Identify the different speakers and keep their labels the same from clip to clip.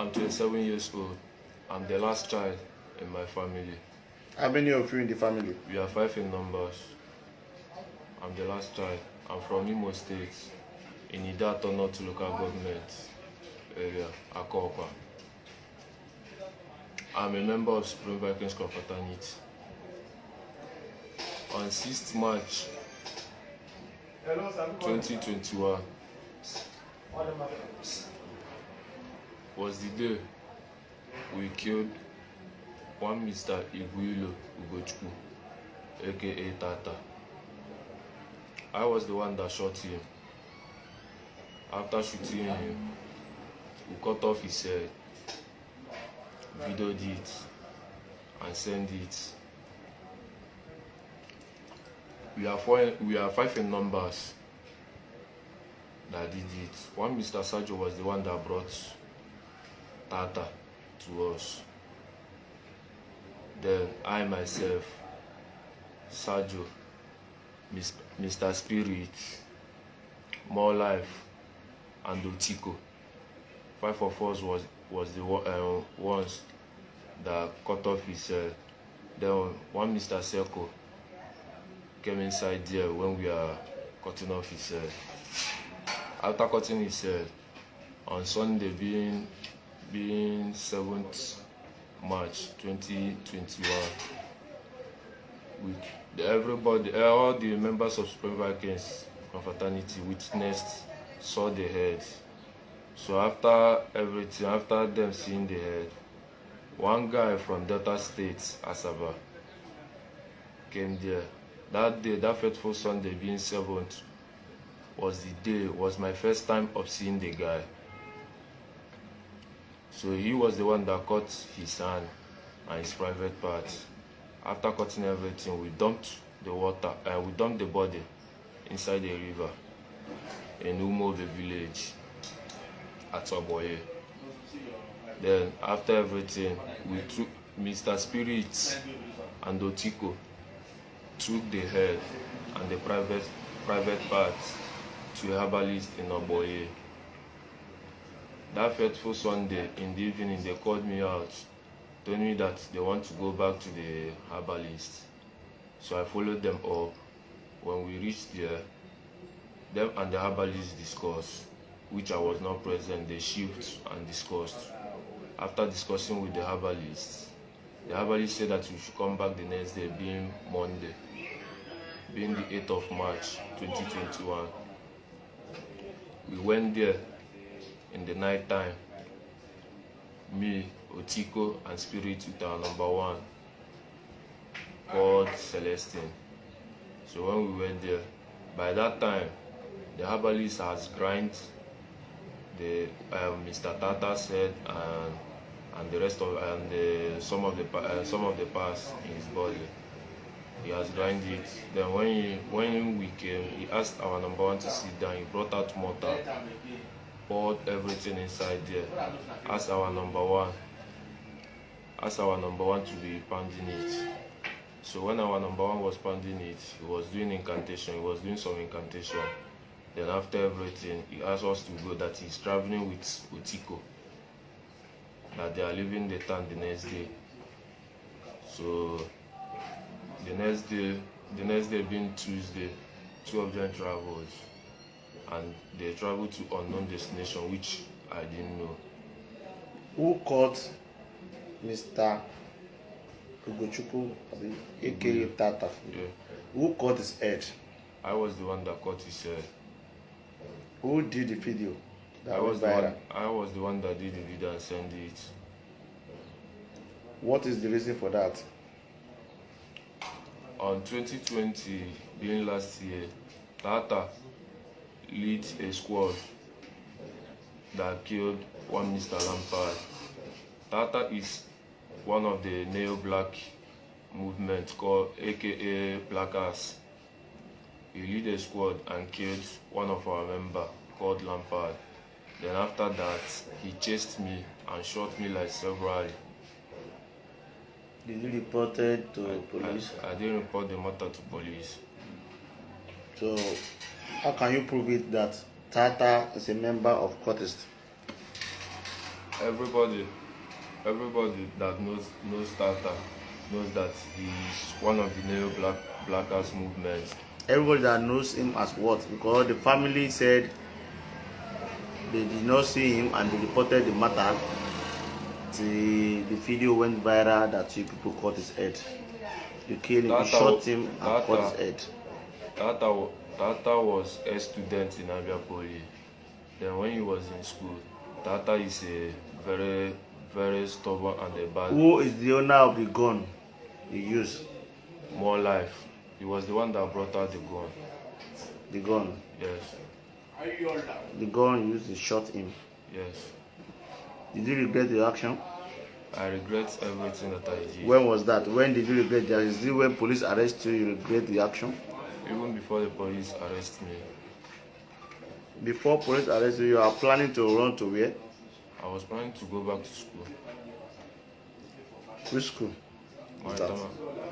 Speaker 1: I'm 27 years old. I'm the last child in my family.
Speaker 2: How many of you in the family?
Speaker 1: We are 5 in numbers. I'm the last child. I'm from Imo State, in Idato North local government area, Akopa. I'm a member of Supreme Vikings Confraternity. On 6th March 2021 was the day we killed one Mr. Nzubechukwu, aka Tata. I was the one that shot him. After shooting him, we cut off his head, videoed it, and sent it. We are 5 in numbers that did it. One Mr. Sajo was the one that brought Tata to us. Then I myself, Sajo, Mr. Spirit, More Life, and Otiko. 5 of us was the ones that cut off his head. Then one Mr. Seko came inside there when we are cutting off his head. After cutting his head, on Sunday being 7th March 2021, all the members of Supreme Vikings Confraternity witnessed, saw the head. So after everything, after them seeing the head, one guy from Delta State, Asaba, came there. That day, that fateful Sunday being 7th, was my first time of seeing the guy. So he was the one that cut his hand and his private parts. After cutting everything, we dumped the body inside the river in Umove village at Oboye. Then after everything, we took Mr. Spirit and Otiko took the head and the private parts to a herbalist in Oboye. That fateful Sunday in the evening, they called me out, told me that they want to go back to the herbalist. So I followed them up. When we reached there, them and the herbalist discussed, which I was not present. They shift and discussed. After discussing with the herbalist said that we should come back the next day, being Monday, being the 8th of March 2021. We went there in the night time, me, Otiko, and Spirit with our number 1 called Celestine. So when we went there, by that time, the herbalist has grind the Mr. Tata's head and the rest of some of the parts in his body. He has grind it. Then when we came, he asked our number 1 to sit down. He brought out mortar, poured everything inside there. Asked our number 1 to be pounding it. So when our number 1 was pounding it, he was doing incantation. He was doing some incantation. Then after everything, he asked us to go, that he's traveling with Otiko, that they are leaving the town the next day. So the next day being Tuesday, 2 of them traveled, and they traveled to unknown destination, which I didn't know.
Speaker 2: Who caught Mr. Nzubechukwu, aka Tata?
Speaker 1: Yeah.
Speaker 2: Who caught his head?
Speaker 1: I was the one that caught his head.
Speaker 2: Who did the video?
Speaker 1: I was the one that did the video and sent it.
Speaker 2: What is the reason for that?
Speaker 1: On 2020, being last year, Tata led a squad that killed one Mr. Lampard. Tata is one of the neo-black movement called aka Blackers. He led a squad and killed one of our members called Lampard. Then after that, he chased me and shot me like severally.
Speaker 2: Did you report it to police?
Speaker 1: I didn't report the matter to police.
Speaker 2: So, how can you prove it that Tata is a member of CULTISM?
Speaker 1: everybody that knows Tata knows that he's one of the Black Ass movements.
Speaker 2: Everybody that knows him as what? Because the family said they did not see him and they reported the matter. The video went viral that you people cut his head. You killed him, you shot him and cut his head.
Speaker 1: Tata was a student in Abia Poly. Then when he was in school, Tata is a very, very stubborn and a bad.
Speaker 2: Who is the owner of the gun he used?
Speaker 1: More Life. He was the one that brought out the gun.
Speaker 2: The gun?
Speaker 1: Yes.
Speaker 2: The gun used to shot him?
Speaker 1: Yes.
Speaker 2: Did you regret the action?
Speaker 1: I regret everything that I did.
Speaker 2: When was that? When did you regret that? Is it when police arrest you, you regret the action?
Speaker 1: Even before the police arrest me.
Speaker 2: Before police arrest you, you are planning to run to where?
Speaker 1: I was planning to go back to school.
Speaker 2: Which school?
Speaker 1: Maritama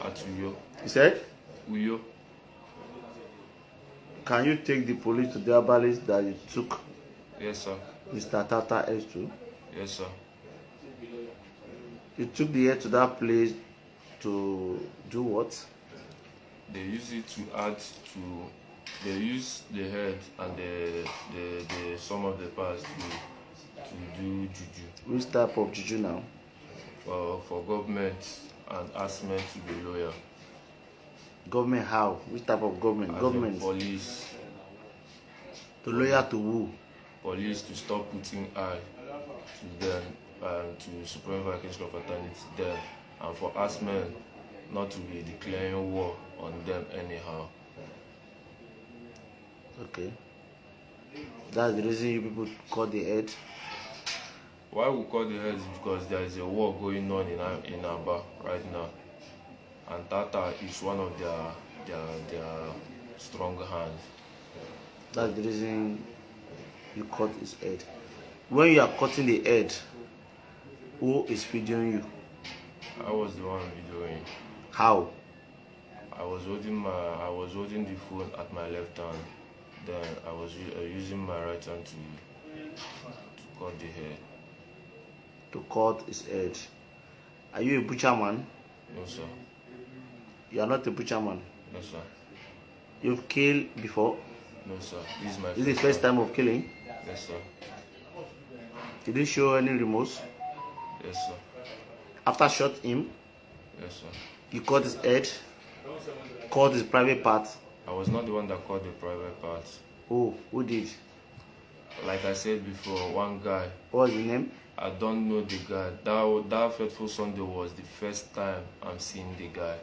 Speaker 1: at Uyo.
Speaker 2: You said?
Speaker 1: Uyo.
Speaker 2: Can you take the police to the herbalist that you took?
Speaker 1: Yes, sir.
Speaker 2: Mr. Tata S2?
Speaker 1: Yes, sir.
Speaker 2: You took the head to that place to do what?
Speaker 1: They use it to add to. They use the head and the some of the parts to do juju.
Speaker 2: Which type of juju now?
Speaker 1: For government and ask men to be loyal.
Speaker 2: Government how? Which type of government?
Speaker 1: As
Speaker 2: Government.
Speaker 1: Police.
Speaker 2: To loyal to who?
Speaker 1: Police to stop putting eye to them and to Supreme Viking of Fraternity them, and for us men not to be declaring war on them anyhow.
Speaker 2: Okay. That's the reason you people cut the head.
Speaker 1: Why we cut the heads is because there is a war going on in Aba right now, and Tata is one of their strong hands.
Speaker 2: That's the reason you cut his head. When you are cutting the head, who is videoing you?
Speaker 1: I was the one videoing.
Speaker 2: How?
Speaker 1: I was holding the phone at my left hand. Then I was using my right hand to cut the hair.
Speaker 2: To cut his head. Are you a butcher man?
Speaker 1: No, sir.
Speaker 2: You are not a butcher man.
Speaker 1: No, sir.
Speaker 2: You've killed before?
Speaker 1: No, sir. This is my
Speaker 2: This is the first time of killing?
Speaker 1: Yes, sir.
Speaker 2: Did you show any remorse?
Speaker 1: Yes, sir.
Speaker 2: After shot him,
Speaker 1: Yes, sir.
Speaker 2: you cut his head, cut his private part.
Speaker 1: I was not the one that cut the private parts.
Speaker 2: Who did?
Speaker 1: Like I said before, one guy.
Speaker 2: What was his name?
Speaker 1: I don't know the guy. That fateful Sunday was the first time I'm seeing the guy.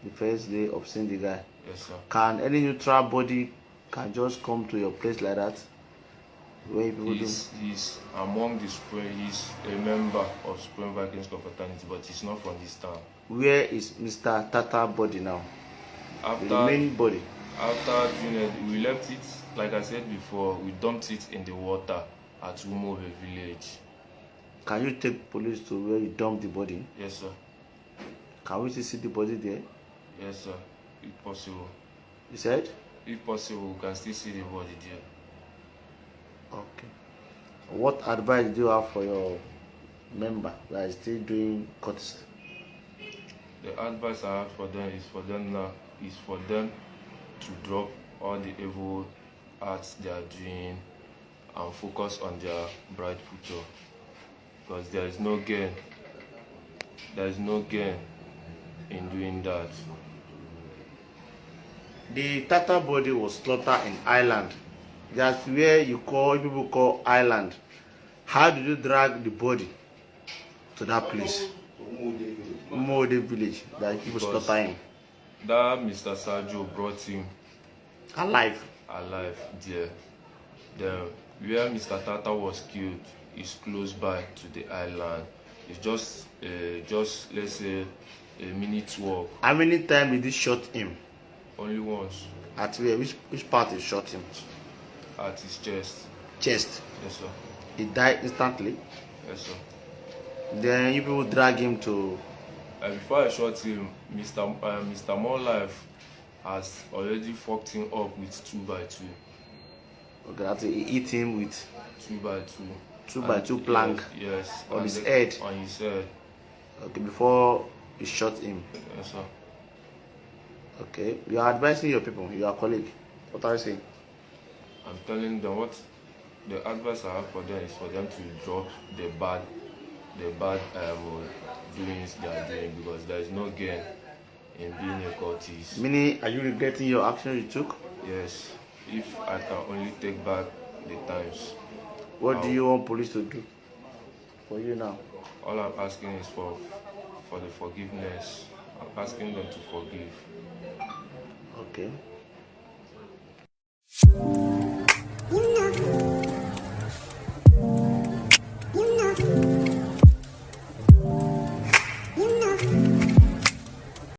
Speaker 2: The first day of seeing the guy.
Speaker 1: Yes, sir.
Speaker 2: Can any neutral body can just come to your place like that? Where people
Speaker 1: He's among the Supreme. He's a member of Supreme Vikings Fraternity, but he's not from this town.
Speaker 2: Where is Mr. Tata body now?
Speaker 1: After
Speaker 2: The remaining body.
Speaker 1: After we left it, like I said before, we dumped it in the water at Umove village.
Speaker 2: Can you take police to where you dumped the body?
Speaker 1: Yes, sir.
Speaker 2: Can we still see the body there?
Speaker 1: Yes, sir. If possible.
Speaker 2: You said?
Speaker 1: If possible, we can still see the body there.
Speaker 2: Okay. What advice do you have for your member that is still doing CULTISM?
Speaker 1: The advice I have for them is for them to drop all the evil acts they are doing and focus on their bright future. Because there is no gain. There is no gain in doing that.
Speaker 2: The Tata body was slaughtered in Ireland. That's where people call Ireland. How did you drag the body to that place? Umode village that people slaughter him.
Speaker 1: That Mr. Sergio brought him
Speaker 2: Alive
Speaker 1: there. Then where Mr. Tata was killed is close by to the island. It's just let's say a minute walk.
Speaker 2: How many times did you shot him?
Speaker 1: Only once.
Speaker 2: At where? Which part you shot him?
Speaker 1: At his chest.
Speaker 2: Chest.
Speaker 1: Yes, sir.
Speaker 2: He died instantly.
Speaker 1: Yes, sir.
Speaker 2: Then you people drag him to.
Speaker 1: Before I shot him, Mr. More Life has already fucked him up with 2x2.
Speaker 2: Okay, after he hit him with.
Speaker 1: 2x2.
Speaker 2: 2x2 plank
Speaker 1: Yes.
Speaker 2: on
Speaker 1: and
Speaker 2: his head.
Speaker 1: On his head.
Speaker 2: Okay, before you shot him.
Speaker 1: Yes, sir.
Speaker 2: Okay, you are advising your people, your colleague. What are you saying?
Speaker 1: I'm telling them what the advice I have for them is for them to drop the bad doings they are doing, because there is no gain in being a cultist.
Speaker 2: Meaning, are you regretting your action you took?
Speaker 1: Yes, if I can only take back the times.
Speaker 2: What do you want police to do for you now?
Speaker 1: All I'm asking is for the forgiveness. I'm asking them to forgive.
Speaker 2: Okay.
Speaker 3: You know.